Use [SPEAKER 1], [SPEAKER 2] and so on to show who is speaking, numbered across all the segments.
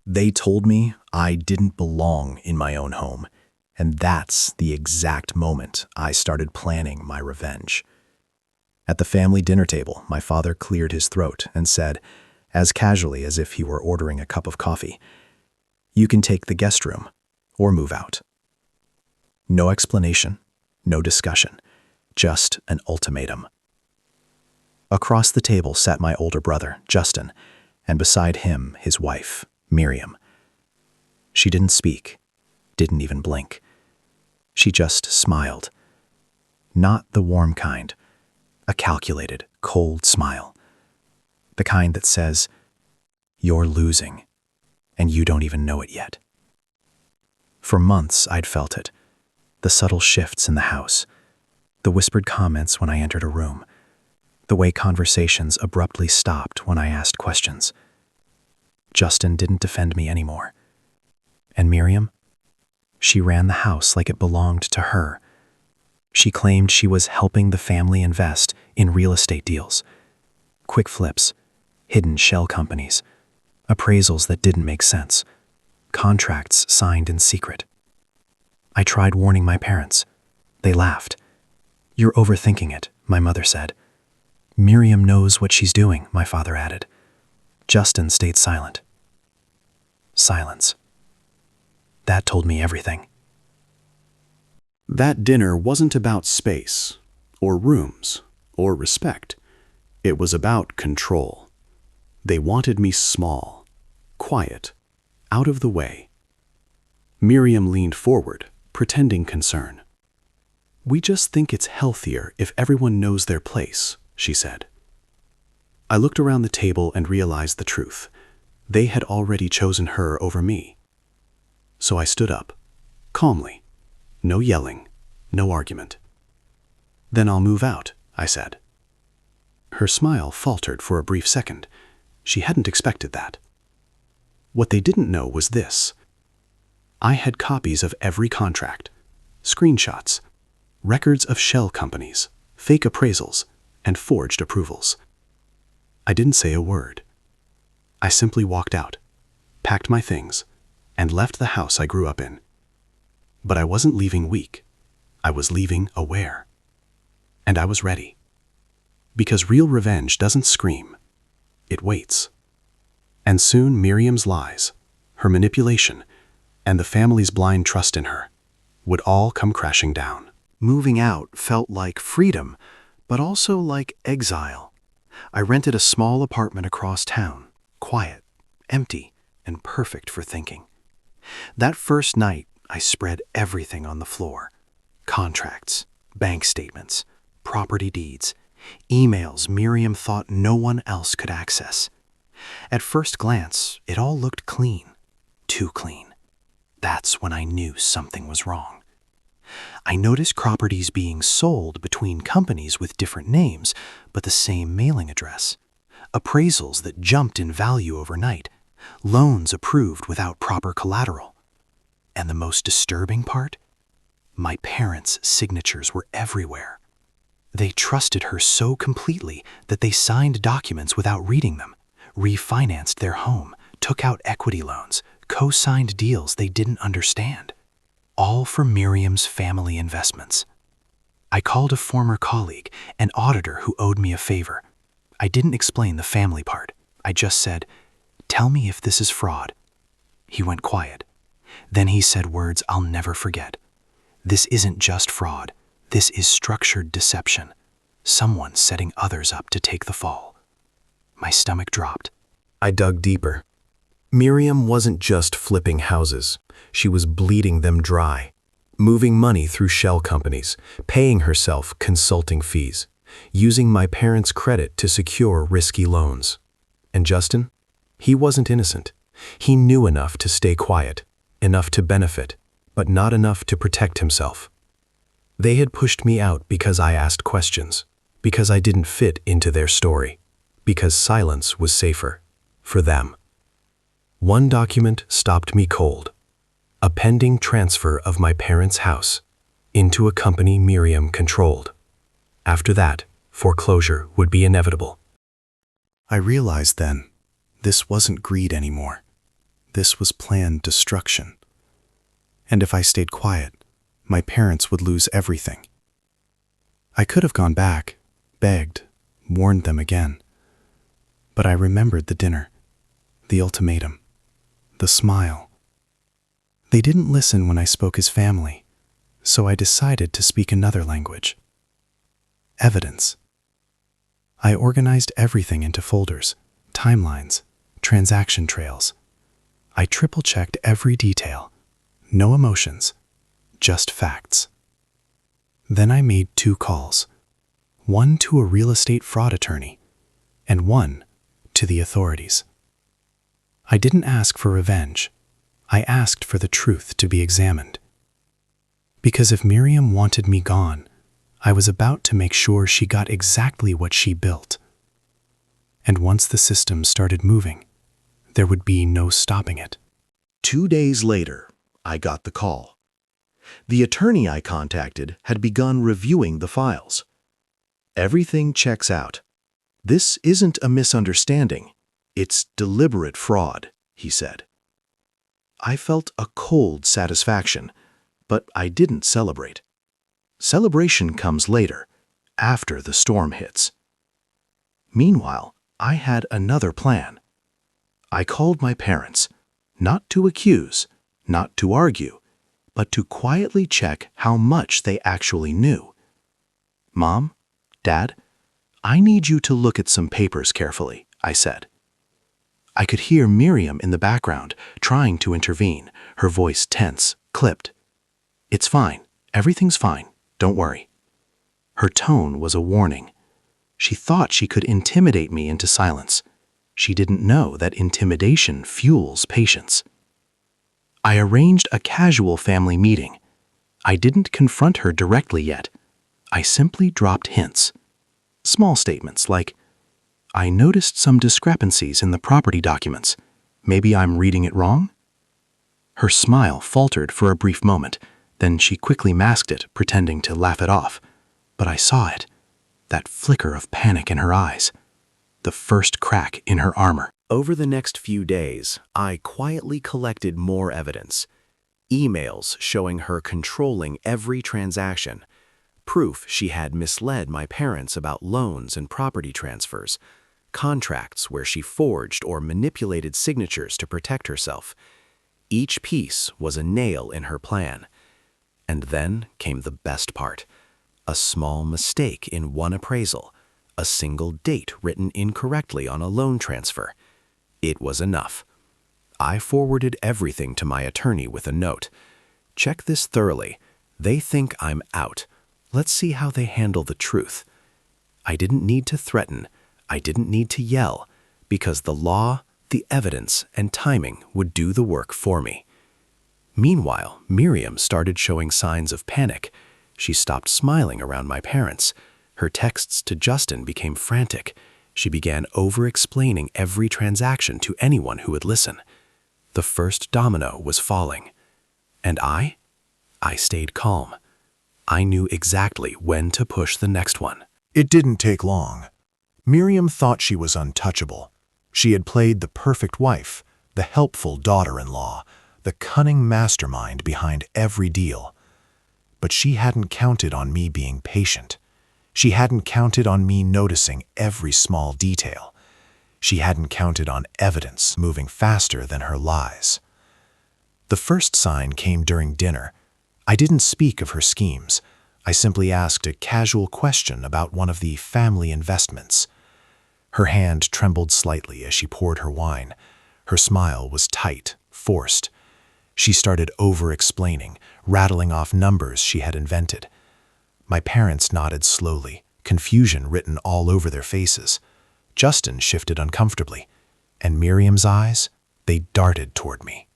[SPEAKER 1] They told me I didn't belong in my own home, and that's the exact moment I started planning my revenge. At the family dinner table, my father cleared his throat and said, as casually as if he were ordering a cup of coffee, "You can take the guest room or move out." No explanation, no discussion, just an ultimatum. Across the table sat my older brother, Justin, and beside him, his wife, Miriam. She didn't speak, didn't even blink. She just smiled. Not the warm kind, a calculated, cold smile. The kind that says, "You're losing, and you don't even know it yet." For months, I'd felt it. The subtle shifts in the house, the whispered comments when I entered a room, the way conversations abruptly stopped when I asked questions. Justin didn't defend me anymore. And Miriam? She ran the house like it belonged to her. She claimed she was helping the family invest in real estate deals. Quick flips, hidden shell companies, appraisals that didn't make sense, contracts signed in secret. I tried warning my parents. They laughed. "You're overthinking it," my mother said. "Miriam knows what she's doing," my father added. Justin stayed silent. Silence. That told me everything.
[SPEAKER 2] That dinner wasn't about space, or rooms, or respect. It was about control. They wanted me small, quiet, out of the way. Miriam leaned forward, pretending concern. "We just think it's healthier if everyone knows their place," she said. I looked around the table and realized the truth. They had already chosen her over me. So I stood up, calmly. No yelling, no argument. "Then I'll move out," I said. Her smile faltered for a brief second. She hadn't expected that. What they didn't know was this. I had copies of every contract, screenshots, records of shell companies, fake appraisals, and forged approvals. I didn't say a word. I simply walked out, packed my things, and left the house I grew up in. But I wasn't leaving weak. I was leaving aware. And I was ready. Because real revenge doesn't scream. It waits. And soon Miriam's lies, her manipulation, and the family's blind trust in her would all come crashing down.
[SPEAKER 1] Moving out felt like freedom, but also like exile. I rented a small apartment across town, quiet, empty, and perfect for thinking. That first night, I spread everything on the floor. Contracts, bank statements, property deeds, emails Miriam thought no one else could access. At first glance, it all looked clean, too clean. That's when I knew something was wrong. I noticed properties being sold between companies with different names, but the same mailing address. Appraisals that jumped in value overnight. Loans approved without proper collateral. And the most disturbing part? My parents' signatures were everywhere. They trusted her so completely that they signed documents without reading them, refinanced their home, took out equity loans, co-signed deals they didn't understand. All for Miriam's family investments. I called a former colleague, an auditor who owed me a favor. I didn't explain the family part. I just said, "Tell me if this is fraud." He went quiet. Then he said words I'll never forget. "This isn't just fraud. This is structured deception. Someone setting others up to take the fall." My stomach dropped.
[SPEAKER 3] I dug deeper. Miriam wasn't just flipping houses. She was bleeding them dry, moving money through shell companies, paying herself consulting fees, using my parents' credit to secure risky loans. And Justin? He wasn't innocent. He knew enough to stay quiet, enough to benefit, but not enough to protect himself. They had pushed me out because I asked questions, because I didn't fit into their story, because silence was safer for them. One document stopped me cold. A pending transfer of my parents' house into a company Miriam controlled. After that, foreclosure would be inevitable.
[SPEAKER 2] I realized then, this wasn't greed anymore. this was planned destruction. And if I stayed quiet, my parents would lose everything. I could have gone back, begged, warned them again. But I remembered the dinner, the ultimatum, the smile. They didn't listen when I spoke as family, so I decided to speak another language. Evidence. I organized everything into folders, timelines, transaction trails. I triple-checked every detail. No emotions, just facts. Then I made 2 calls, one to a real estate fraud attorney and one to the authorities. I didn't ask for revenge. I asked for the truth to be examined. Because if Miriam wanted me gone, I was about to make sure she got exactly what she built. And once the system started moving, there would be no stopping it.
[SPEAKER 1] 2 days later, I got the call. The attorney I contacted had begun reviewing the files. Everything checks out. This isn't a misunderstanding. It's deliberate fraud, he said. I felt a cold satisfaction, but I didn't celebrate. Celebration comes later, after the storm hits. Meanwhile, I had another plan. I called my parents, not to accuse, not to argue, but to quietly check how much they actually knew. Mom, Dad, I need you to look at some papers carefully, I said. I could hear Miriam in the background, trying to intervene, her voice tense, clipped. It's fine. Everything's fine. Don't worry. Her tone was a warning. She thought she could intimidate me into silence. She didn't know that intimidation fuels patience. I arranged a casual family meeting. I didn't confront her directly yet. I simply dropped hints. Small statements like, I noticed some discrepancies in the property documents. Maybe I'm reading it wrong? Her smile faltered for a brief moment. Then she quickly masked it, pretending to laugh it off. But I saw it, that flicker of panic in her eyes, the first crack in her armor.
[SPEAKER 3] Over the next few days, I quietly collected more evidence. Emails showing her controlling every transaction, proof she had misled my parents about loans and property transfers, contracts where she forged or manipulated signatures to protect herself. Each piece was a nail in her plan. And then came the best part. A small mistake in one appraisal, a single date written incorrectly on a loan transfer. It was enough. I forwarded everything to my attorney with a note. Check this thoroughly. They think I'm out. Let's see how they handle the truth. I didn't need to threaten. I didn't need to yell, because the law, the evidence, and timing would do the work for me. Meanwhile, Miriam started showing signs of panic. She stopped smiling around my parents. Her texts to Justin became frantic. She began over-explaining every transaction to anyone who would listen. The first domino was falling. And I stayed calm. I knew exactly when to push the next one.
[SPEAKER 4] It didn't take long. Miriam thought she was untouchable. She had played the perfect wife, the helpful daughter-in-law, the cunning mastermind behind every deal. But she hadn't counted on me being patient. She hadn't counted on me noticing every small detail. She hadn't counted on evidence moving faster than her lies. The first sign came during dinner. I didn't speak of her schemes. I simply asked a casual question about one of the family investments. Her hand trembled slightly as she poured her wine. Her smile was tight, forced. She started over-explaining, rattling off numbers she had invented. My parents nodded slowly, confusion written all over their faces. Justin shifted uncomfortably, and Miriam's eyes, they darted toward me.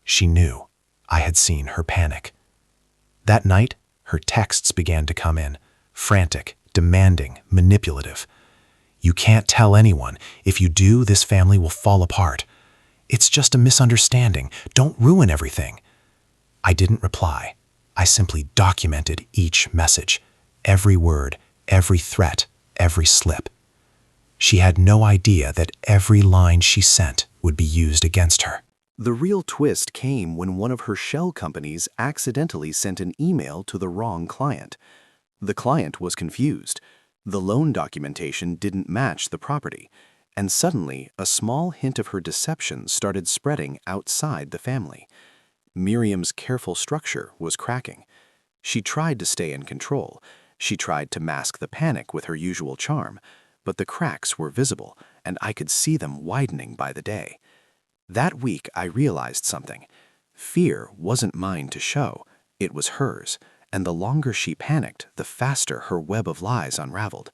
[SPEAKER 4] She knew. I had seen her panic. That night, her texts began to come in, frantic, demanding, manipulative. You can't tell anyone. If you do, this family will fall apart. It's just a misunderstanding. Don't ruin everything. I didn't reply. I simply documented each message, every word, every threat, every slip. She had no idea that every line she sent would be used against her.
[SPEAKER 2] The real twist came when one of her shell companies accidentally sent an email to the wrong client. The client was confused. The loan documentation didn't match the property, and suddenly a small hint of her deception started spreading outside the family. Miriam's careful structure was cracking. She tried to stay in control. She tried to mask the panic with her usual charm, but the cracks were visible, and I could see them widening by the day. That week, I realized something. Fear wasn't mine to show. It was hers, and the longer she panicked, the faster her web of lies unraveled.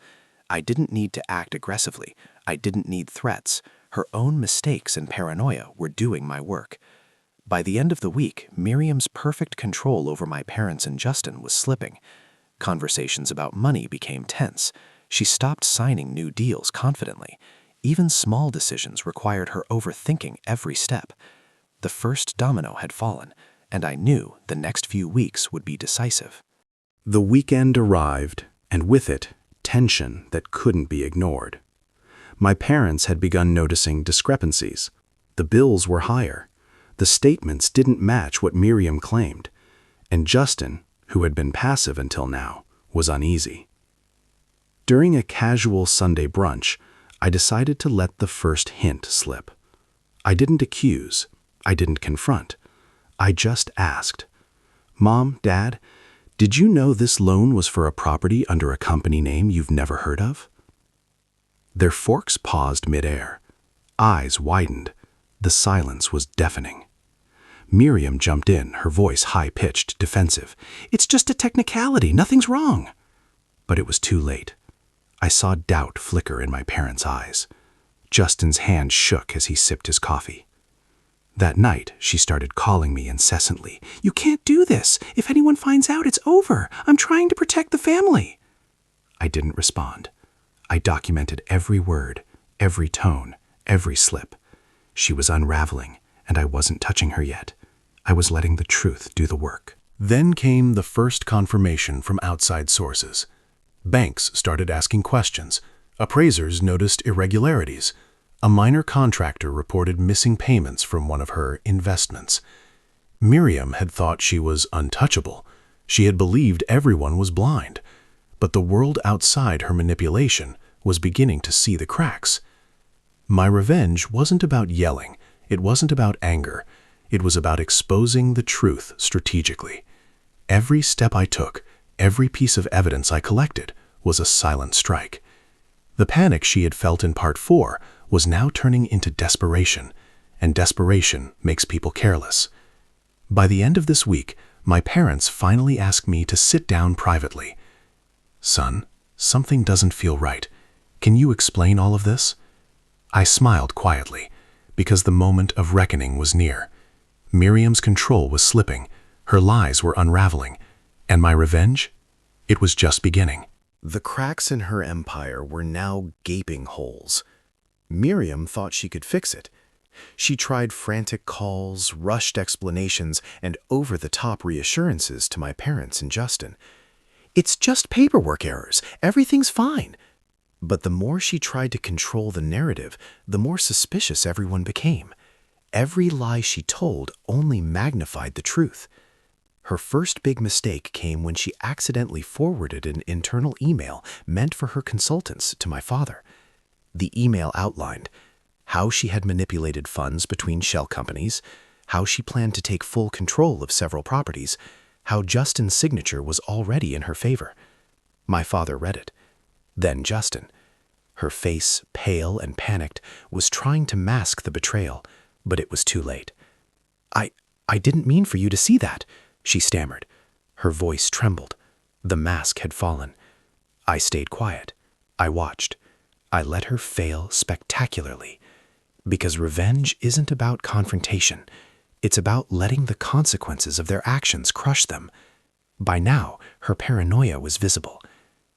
[SPEAKER 2] I didn't need to act aggressively. I didn't need threats. Her own mistakes and paranoia were doing my work. By the end of the week, Miriam's perfect control over my parents and Justin was slipping. Conversations about money became tense. She stopped signing new deals confidently. Even small decisions required her overthinking every step. The first domino had fallen, and I knew the next few weeks would be decisive.
[SPEAKER 3] The weekend arrived, and with it, tension that couldn't be ignored. My parents had begun noticing discrepancies. The bills were higher. The statements didn't match what Miriam claimed. And Justin, who had been passive until now, was uneasy. During a casual Sunday brunch, I decided to let the first hint slip. I didn't accuse. I didn't confront. I just asked, "Mom, Dad, did you know this loan was for a property under a company name you've never heard of?" Their forks paused midair. Eyes widened. The silence was deafening. Miriam jumped in, her voice high-pitched, defensive. "It's just a technicality. Nothing's wrong." But it was too late. I saw doubt flicker in my parents' eyes. Justin's hand shook as he sipped his coffee. That night, she started calling me incessantly. "You can't do this. If anyone finds out, it's over. I'm trying to protect the family." I didn't respond. I documented every word, every tone, every slip. She was unraveling, and I wasn't touching her yet. I was letting the truth do the work.
[SPEAKER 4] Then came the first confirmation from outside sources. Banks started asking questions. Appraisers noticed irregularities. A minor contractor reported missing payments from one of her investments. Miriam had thought she was untouchable. She had believed everyone was blind. But the world outside her manipulation was beginning to see the cracks. My revenge wasn't about yelling. It wasn't about anger. It was about exposing the truth strategically. Every step I took, every piece of evidence I collected, was a silent strike. The panic she had felt in Part 4 was now turning into desperation, and desperation makes people careless. By the end of this week, my parents finally asked me to sit down privately. "Son, something doesn't feel right. Can you explain all of this?" I smiled quietly, because the moment of reckoning was near. Miriam's control was slipping, her lies were unraveling, and my revenge? It was just beginning.
[SPEAKER 1] The cracks in her empire were now gaping holes. Miriam thought she could fix it. She tried frantic calls, rushed explanations, and over-the-top reassurances to my parents and Justin. "It's just paperwork errors. Everything's fine." But the more she tried to control the narrative, the more suspicious everyone became. Every lie she told only magnified the truth. Her first big mistake came when she accidentally forwarded an internal email meant for her consultants to my father. The email outlined how she had manipulated funds between shell companies, how she planned to take full control of several properties, how Justin's signature was already in her favor. My father read it. Then Justin. Her face, pale and panicked, was trying to mask the betrayal, but it was too late. I didn't mean for you to see that," she stammered. Her voice trembled. The mask had fallen. I stayed quiet. I watched. I let her fail spectacularly. Because revenge isn't about confrontation. It's about letting the consequences of their actions crush them. By now, her paranoia was visible.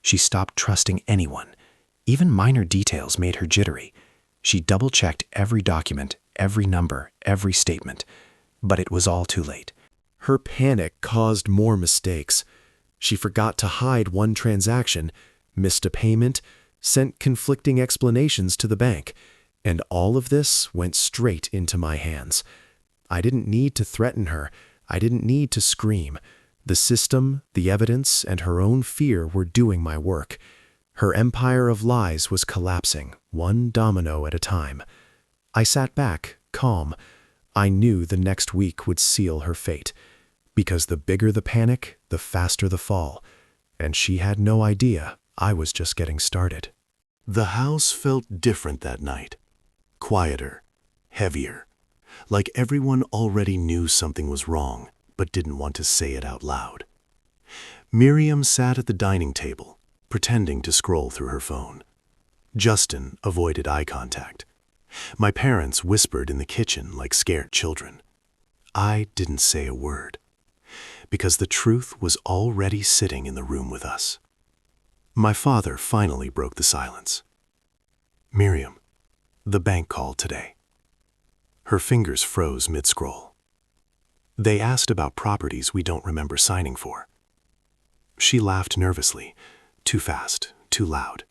[SPEAKER 1] She stopped trusting anyone. Even minor details made her jittery. She double-checked every document, every number, every statement. But it was all too late. Her panic caused more mistakes. She forgot to hide one transaction, missed a payment, sent conflicting explanations to the bank, and all of this went straight into my hands.
[SPEAKER 3] I didn't need to threaten her. I didn't need to scream. The system, the evidence, and her own fear were doing my work. Her empire of lies was collapsing, one domino at a time. I sat back, calm. I knew the next week would seal her fate, because the bigger the panic, the faster the fall. And she had no idea I was just getting started.
[SPEAKER 2] The house felt different that night. Quieter, heavier, like everyone already knew something was wrong, but didn't want to say it out loud. Miriam sat at the dining table, pretending to scroll through her phone. Justin avoided eye contact. My parents whispered in the kitchen like scared children. I didn't say a word, because the truth was already sitting in the room with us. My father finally broke the silence. Miriam, the bank called today. Her fingers froze mid-scroll. They asked about properties we don't remember signing for. She laughed nervously, too fast, too loud.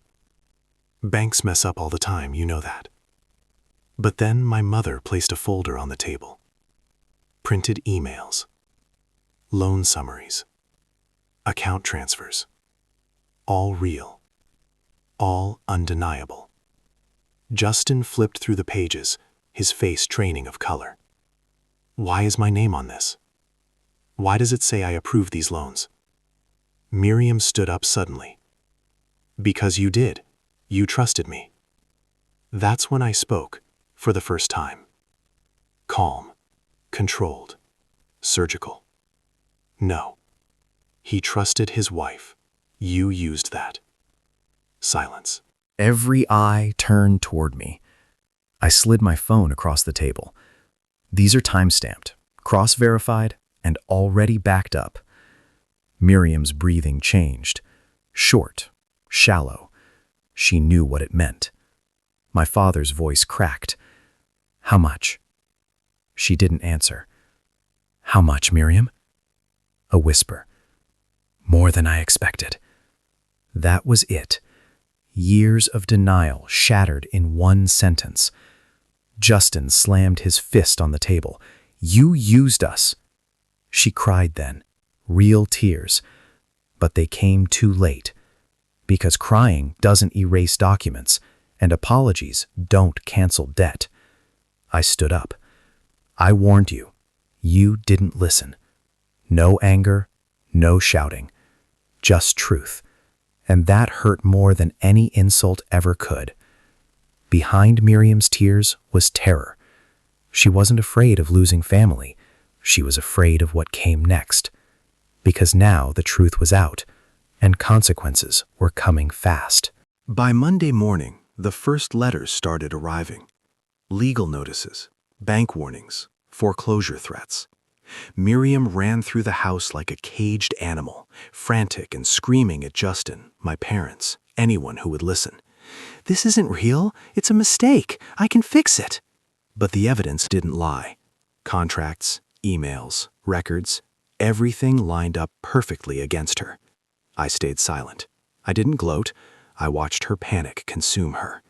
[SPEAKER 2] Banks mess up all the time, you know that. But then my mother placed a folder on the table. Printed emails, loan summaries, account transfers. All real, all undeniable. Justin flipped through the pages, his face training of color. Why is my name on this? Why does it say I approve these loans? Miriam stood up suddenly. Because you did. You trusted me. That's when I spoke, for the first time. Calm, controlled, surgical. No. He trusted his wife. You used that. Silence.
[SPEAKER 1] Every eye turned toward me. I slid my phone across the table. These are time-stamped, cross-verified, and already backed up. Miriam's breathing changed. Short, shallow. She knew what it meant. My father's voice cracked. How much? She didn't answer. How much, Miriam? A whisper. More than I expected. That was it. Years of denial shattered in one sentence. Justin slammed his fist on the table. You used us. She cried then, real tears. But they came too late. Because crying doesn't erase documents, and apologies don't cancel debt. I stood up. I warned you. You didn't listen. No anger, no shouting. Just truth. And that hurt more than any insult ever could. Behind Miriam's tears was terror. She wasn't afraid of losing family. She was afraid of what came next. Because now the truth was out, and consequences were coming fast.
[SPEAKER 2] By Monday morning, the first letters started arriving. Legal notices, bank warnings, foreclosure threats. Miriam ran through the house like a caged animal, frantic and screaming at Justin, my parents, anyone who would listen. This isn't real. It's a mistake. I can fix it. But the evidence didn't lie. Contracts, emails, records, everything lined up perfectly against her. I stayed silent. I didn't gloat. I watched her panic consume her.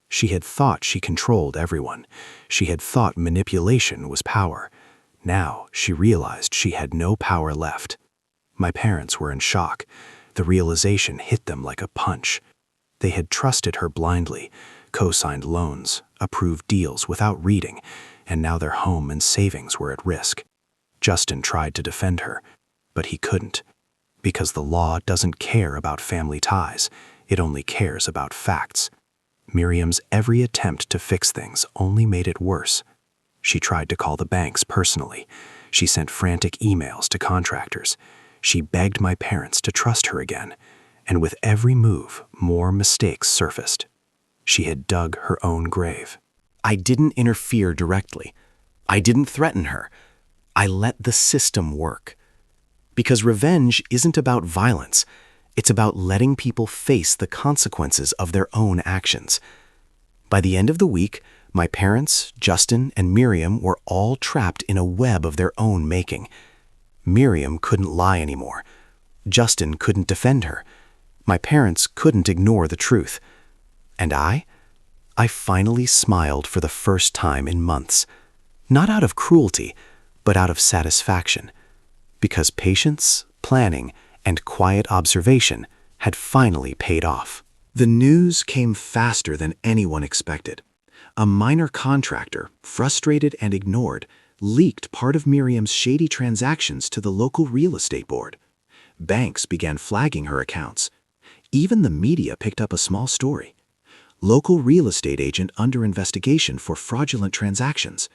[SPEAKER 2] She had thought she controlled everyone. She had thought manipulation was power. Now she realized she had no power left. My parents were in shock. The realization hit them like a punch. They had trusted her blindly, co-signed loans, approved deals without reading, and now their home and savings were at risk. Justin tried to defend her, but he couldn't, because the law doesn't care about family ties. It only cares about facts. Miriam's every attempt to fix things only made it worse. She tried to call the banks personally. She sent frantic emails to contractors. She begged my parents to trust her again. And with every move, more mistakes surfaced. She had dug her own grave. I didn't interfere directly. I didn't threaten her. I let the system work. Because revenge isn't about violence. It's about letting people face the consequences of their own actions. By the end of the week, my parents, Justin, and Miriam were all trapped in a web of their own making. Miriam couldn't lie anymore. Justin couldn't defend her. My parents couldn't ignore the truth. And I finally smiled for the first time in months. Not out of cruelty, but out of satisfaction. Because patience, planning, and quiet observation had finally paid off. The news came faster than anyone expected. A minor contractor, frustrated and ignored, leaked part of Miriam's shady transactions to the local real estate board. Banks began flagging her accounts. Even the media picked up a small story. Local real estate agent under investigation for fraudulent transactions.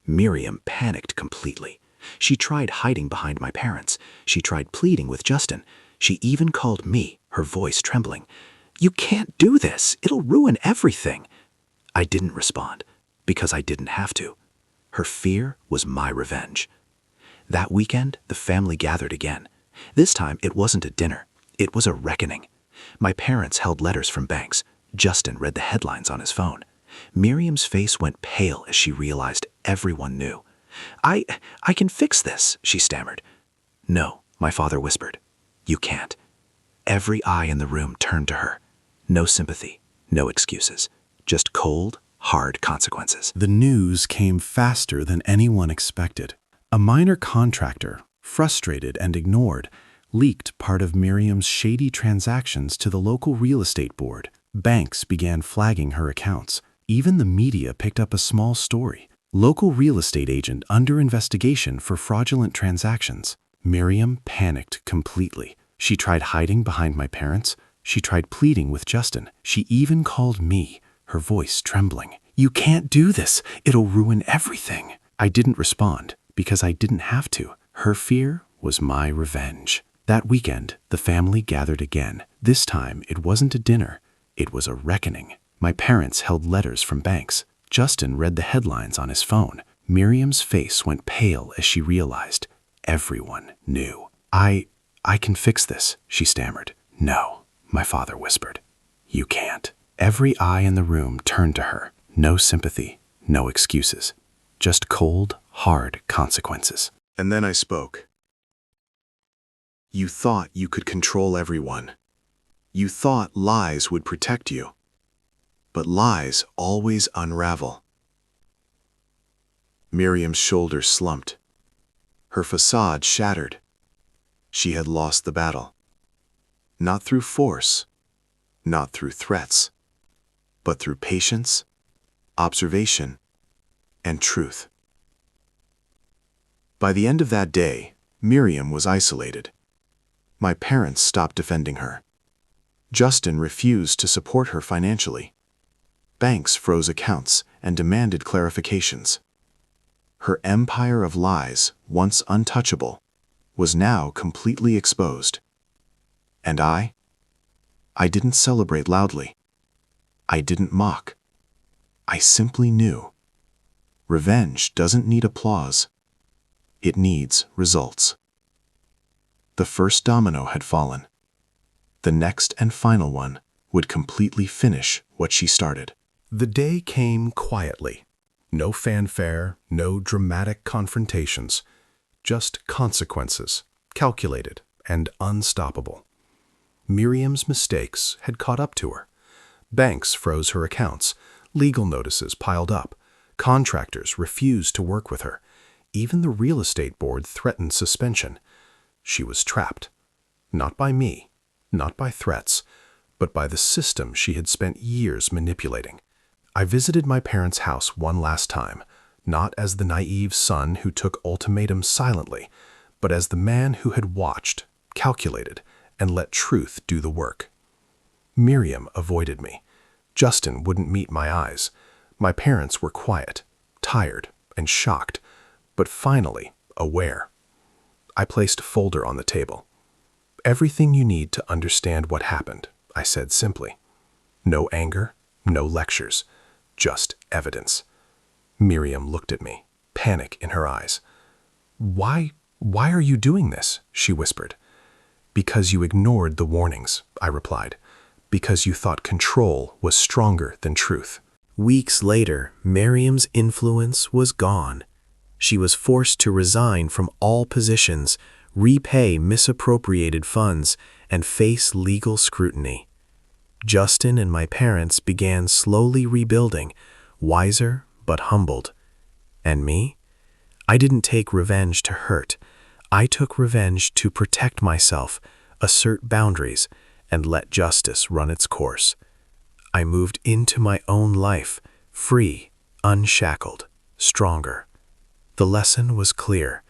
[SPEAKER 2] Miriam panicked completely. She tried hiding behind my parents. She tried pleading with Justin. She even called me, her voice trembling. "You can't do this. It'll ruin everything." I didn't respond, because I didn't have to. Her fear was my revenge. That weekend, the family gathered again. This time, it wasn't a dinner. It was a reckoning. My parents held letters from banks. Justin read the headlines on his phone. Miriam's face went pale as she realized everyone knew. I can fix this," she stammered. "No," my father whispered. "You can't." Every eye in the room turned to her. No sympathy, no excuses. Just cold, hard consequences. The news came faster than anyone expected. A minor contractor, frustrated and ignored, leaked part of Miriam's shady transactions to the local real estate board. Banks began flagging her accounts. Even the media picked up a small story. Local real estate agent under investigation for fraudulent transactions. Miriam panicked completely. She tried hiding behind my parents. She tried pleading with Justin. She even called me, her voice trembling. "You can't do this. It'll ruin everything." I didn't respond, because I didn't have to. Her fear was my revenge. That weekend, the family gathered again. This time, it wasn't a dinner. It was a reckoning. My parents held letters from banks. Justin read the headlines on his phone. Miriam's face went pale as she realized everyone knew. I can fix this," she stammered. "No," my father whispered. "You can't." Every eye in the room turned to her. No sympathy, no excuses. Just cold, hard consequences.
[SPEAKER 4] And then I spoke. "You thought you could control everyone. You thought lies would protect you. But lies always unravel." Miriam's shoulders slumped. Her facade shattered. She had lost the battle. Not through force, not through threats, but through patience, observation, and truth. By the end of that day, Miriam was isolated. My parents stopped defending her. Justin refused to support her financially. Banks froze accounts and demanded clarifications. Her empire of lies, once untouchable, was now completely exposed. And I didn't celebrate loudly. I didn't mock. I simply knew. Revenge doesn't need applause. It needs results. The first domino had fallen. The next and final one would completely finish what she started.
[SPEAKER 3] The day came quietly. No fanfare, no dramatic confrontations. Just consequences, calculated and unstoppable. Miriam's mistakes had caught up to her. Banks froze her accounts. Legal notices piled up. Contractors refused to work with her. Even the real estate board threatened suspension. She was trapped. Not by me, not by threats, but by the system she had spent years manipulating. I visited my parents' house one last time, not as the naive son who took ultimatums silently, but as the man who had watched, calculated, and let truth do the work. Miriam avoided me. Justin wouldn't meet my eyes. My parents were quiet, tired, and shocked, but finally aware. I placed a folder on the table. "Everything you need to understand what happened," I said simply. No anger, no lectures, just evidence. Miriam looked at me, panic in her eyes. Why are you doing this?" she whispered. "Because you ignored the warnings," I replied. "Because you thought control was stronger than truth." Weeks later, Miriam's influence was gone. She was forced to resign from all positions, repay misappropriated funds, and face legal scrutiny. Justin and my parents began slowly rebuilding, wiser but humbled. And me? I didn't take revenge to hurt. I took revenge to protect myself, assert boundaries, and let justice run its course. I moved into my own life, free, unshackled, stronger. The lesson was clear.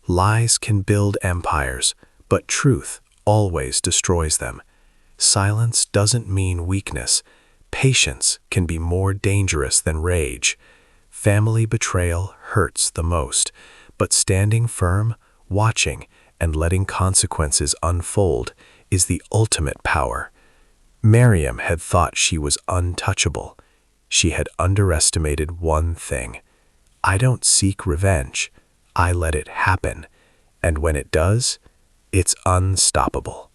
[SPEAKER 3] Lies can build empires, but truth always destroys them. Silence doesn't mean weakness. Patience can be more dangerous than rage. Family betrayal hurts the most, but standing firm, watching, and letting consequences unfold is the ultimate power. Miriam had thought she was untouchable. She had underestimated one thing. I don't seek revenge. I let it happen. And when it does, it's unstoppable.